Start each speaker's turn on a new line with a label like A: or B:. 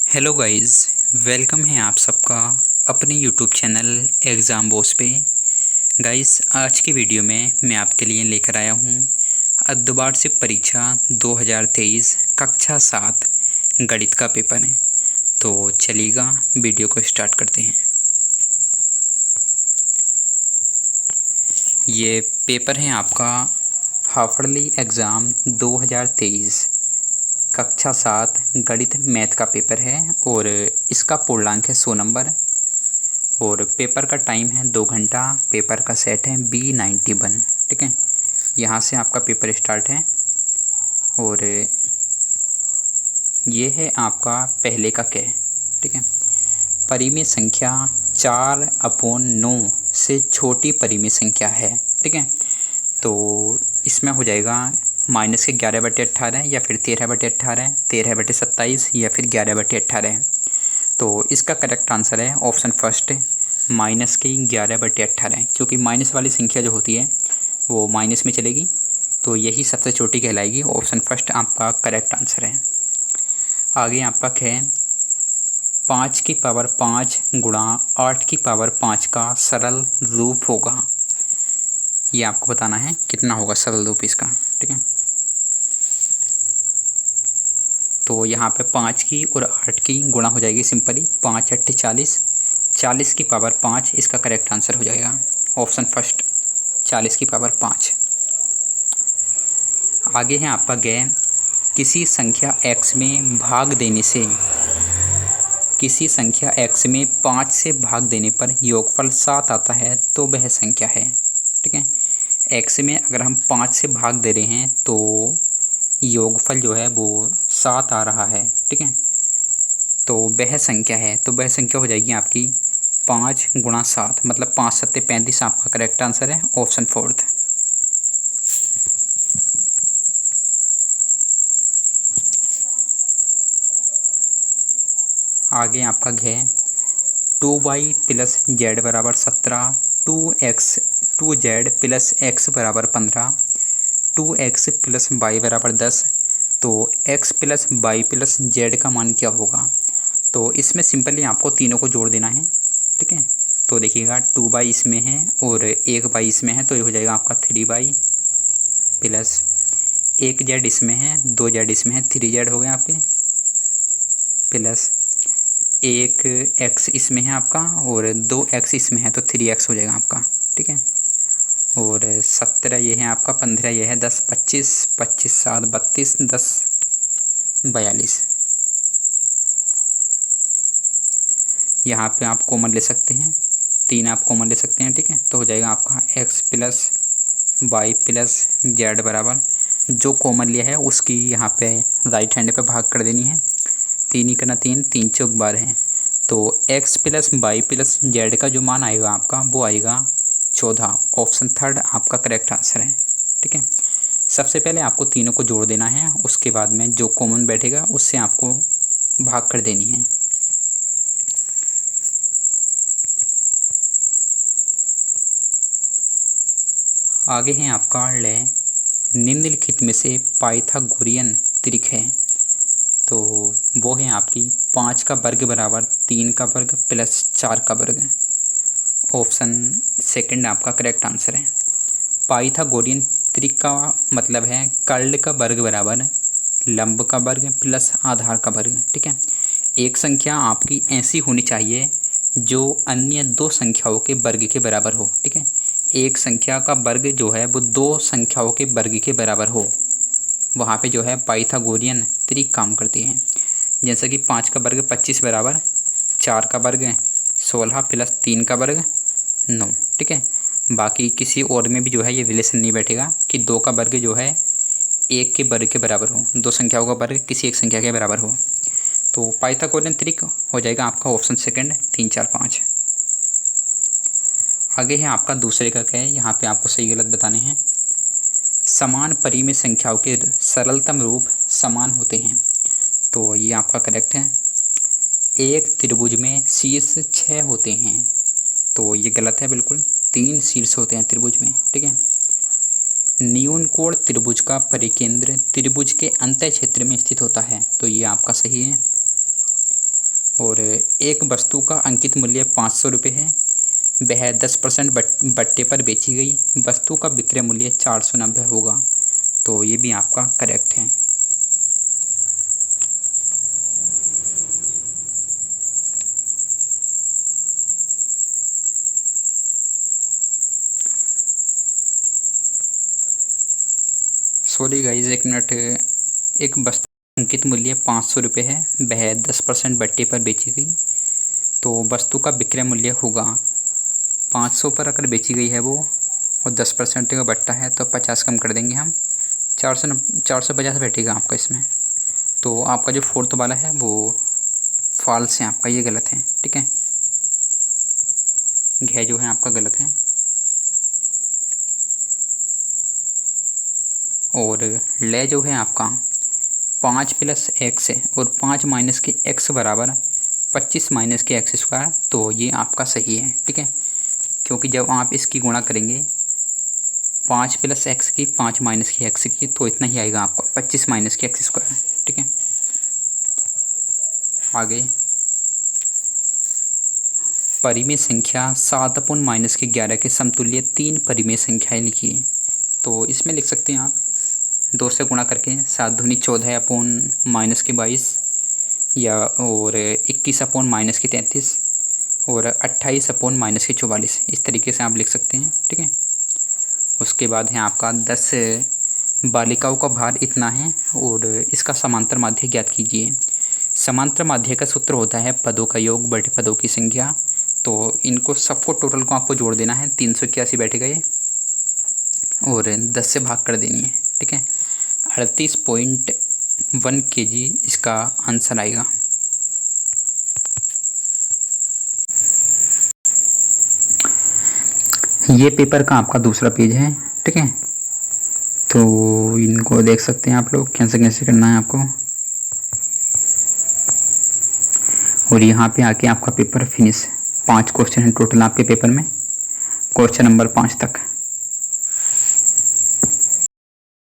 A: Hello guys, welcome है आप सबका अपने यूट्यूब चैनल एग्ज़ाम बॉस पे। गाइस, आज की वीडियो में मैं आपके लिए लेकर आया हूँ अर्धवार्षिक परीक्षा 2023 कक्षा 7 गणित का पेपर है। तो चलिएगा वीडियो को स्टार्ट करते हैं। ये पेपर है आपका हाफड़ली एग्ज़ाम 2023 कक्षा 7 गणित मैथ का पेपर है और इसका पूर्णांक है 100 नंबर और पेपर का टाइम है 2 घंटा। पेपर का सेट है B91। ठीक है, यहाँ से आपका पेपर स्टार्ट है और ये है आपका पहले का क। ठीक है, परिमेय संख्या 4/9 से छोटी परिमेय संख्या है। ठीक है, तो इसमें हो जाएगा माइनस के 11/18 या फिर 13/18, 13/27 या फिर 11/18। तो इसका करेक्ट आंसर है ऑप्शन फर्स्ट, माइनस के 11/18, क्योंकि माइनस वाली संख्या जो होती है वो माइनस में चलेगी, तो यही सबसे छोटी कहलाएगी। ऑप्शन फर्स्ट आपका करेक्ट आंसर है। आगे आपका है 5⁵ गुणा 8⁵ का सरल रूप होगा। ये आपको बताना है कितना होगा सरल रूप इसका। ठीक है, तो यहाँ पे 5 की और 8 की गुणा हो जाएगी सिंपली, 5×8 = 40, 40⁵5 इसका करेक्ट आंसर हो जाएगा। Option first 40⁵5। आगे है आपका किसी संख्या x में भाग देने से, किसी संख्या x में 5 से भाग देने पर योगफल 7 आता है तो वह संख्या है। ठीक है, x में अगर हम 5 से भाग दे रहे हैं तो योगफल जो है वो 7 आ रहा है। ठीक है, तो वह संख्या है, तो वह संख्या हो जाएगी आपकी 5 × 7 मतलब 5×7 = 35। आपका करेक्ट आंसर है ऑप्शन फोर्थ। आगे आपका 2y + z = 17, 2z + x = 15, 2x + y = 10। तो x + y + z का मान क्या होगा? तो इसमें सिंपली आपको तीनों को जोड़ देना है। ठीक है, तो देखिएगा 2y इसमें है और 1y इसमें है, तो ये हो जाएगा आपका 3y + 1z इसमें है, 2z इसमें है, 3z हो गए आपके, प्लस 1x इसमें है आपका और 2x इसमें है, तो 3x हो जाएगा आपका। ठीक है, और 17 ये है आपका, 15 ये है, 10 25, 25 7 32, 10 42। यहाँ पे आप कॉमन ले सकते हैं, 3 आप कॉमन ले सकते हैं। ठीक है, तो हो जाएगा आपका x + y + z बराबर, जो कॉमन लिया है उसकी यहाँ पे राइट हैंड पे भाग कर देनी है। 3 × 3 = 3 × 4 = 12 है, तो x + y + z का जो मान आएगा आपका वो आएगा 14। ऑप्शन थर्ड आपका करेक्ट आंसर है। ठीक है, सबसे पहले आपको तीनों को जोड़ देना है, उसके बाद में जो कॉमन बैठेगा उससे आपको भाग कर देनी है। आगे है आपका निम्नलिखित में से पाइथागोरियन त्रिक है। तो वो है आपकी 5 का वर्ग बराबर 3 का वर्ग + 4 का वर्ग। ऑप्शन सेकंड आपका करेक्ट आंसर है। पाइथागोरियन त्रिक का मतलब है कर्ल का वर्ग बराबर लंब का वर्ग + आधार का वर्ग। ठीक है, एक संख्या आपकी ऐसी होनी चाहिए जो अन्य दो संख्याओं के वर्ग के बराबर हो। ठीक है, एक संख्या का वर्ग जो है वो दो संख्याओं के वर्ग के बराबर हो, वहाँ पे जो है पाइथागोरियन त्रिक काम करती है। जैसा कि 5 का वर्ग 25 बराबर 4 का वर्ग 16 + 3 का वर्ग 9। ठीक है, बाकी किसी और में भी जो है ये रिलेशन नहीं बैठेगा कि 2 का वर्ग जो है 1 के वर्ग के बराबर हो, दो संख्याओं का वर्ग किसी एक संख्या के बराबर हो। तो पाइथागोरियन त्रिक हो जाएगा आपका ऑप्शन सेकंड 3 4 5। आगे है आपका दूसरे का क्या है, यहाँ पे आपको सही गलत बताने हैं। समान परिमेय संख्याओं के सरलतम रूप समान होते हैं, तो ये आपका करेक्ट है। एक त्रिभुज में शीर्ष 6 होते हैं, तो ये गलत है बिल्कुल, 3 शीर्ष होते हैं त्रिभुज में। ठीक है, न्यून कोण त्रिभुज का परिकेंद्र त्रिभुज के अंतः क्षेत्र में स्थित होता है, तो ये आपका सही है। और एक वस्तु का अंकित मूल्य 500 रुपये है, वह 10% बट्टे पर बेची गई, वस्तु का विक्रय मूल्य 490 होगा। तो ये भी आपका करेक्ट है। सॉरी गाइज, एक मिनट। एक वस्तु अंकित मूल्य 500 रुपये है, वह 10% बट्टे पर बेची गई, तो वस्तु का विक्रय मूल्य होगा 500 पर अगर बेची गई है वो, और 10% का बट्टा है तो 50 कम कर देंगे हम, 450 बैठेगा आपका इसमें। तो आपका जो फोर्थ वाला है वो फॉल्स है आपका, ये गलत है। ठीक है, घ जो है आपका गलत है। और ले जो है आपका 5 + x है और 5 - के x बराबर 25 - के x², तो ये आपका सही है। ठीक है, क्योंकि जब आप इसकी गुणा करेंगे 5 + x की 5 - के x की, तो इतना ही आएगा आपका 25 - के x²। ठीक है, आगे परिमेय संख्या 7/- के 11 के समतुल्य 3 परिमेय संख्याएं लिखिए। तो इसमें लिख सकते हैं आप 2 से गुणा करके 7 दूनी 14/- के 22, या और 21/- के 33 और 28/- के 44, इस तरीके से आप लिख सकते हैं। ठीक है, उसके बाद है आपका 10 बालिकाओं का भार इतना है और इसका समांतर माध्य ज्ञात कीजिए। समांतर माध्य का सूत्र होता है पदों का योग बटे पदों की संख्या। तो इनको सबको टोटल को आपको जोड़ देना है, 381 बैठे गए और 10 से भाग कर देनी है। ठीक है, 38.1 kg इसका आंसर आएगा। ये पेपर का आपका दूसरा पेज है। ठीक है, तो इनको देख सकते हैं आप लोग कैसे कैसे करना है आपको, और यहाँ पे आके आपका पेपर फिनिश। 5 क्वेश्चन है टोटल आपके पेपर में, क्वेश्चन नंबर 5 तक।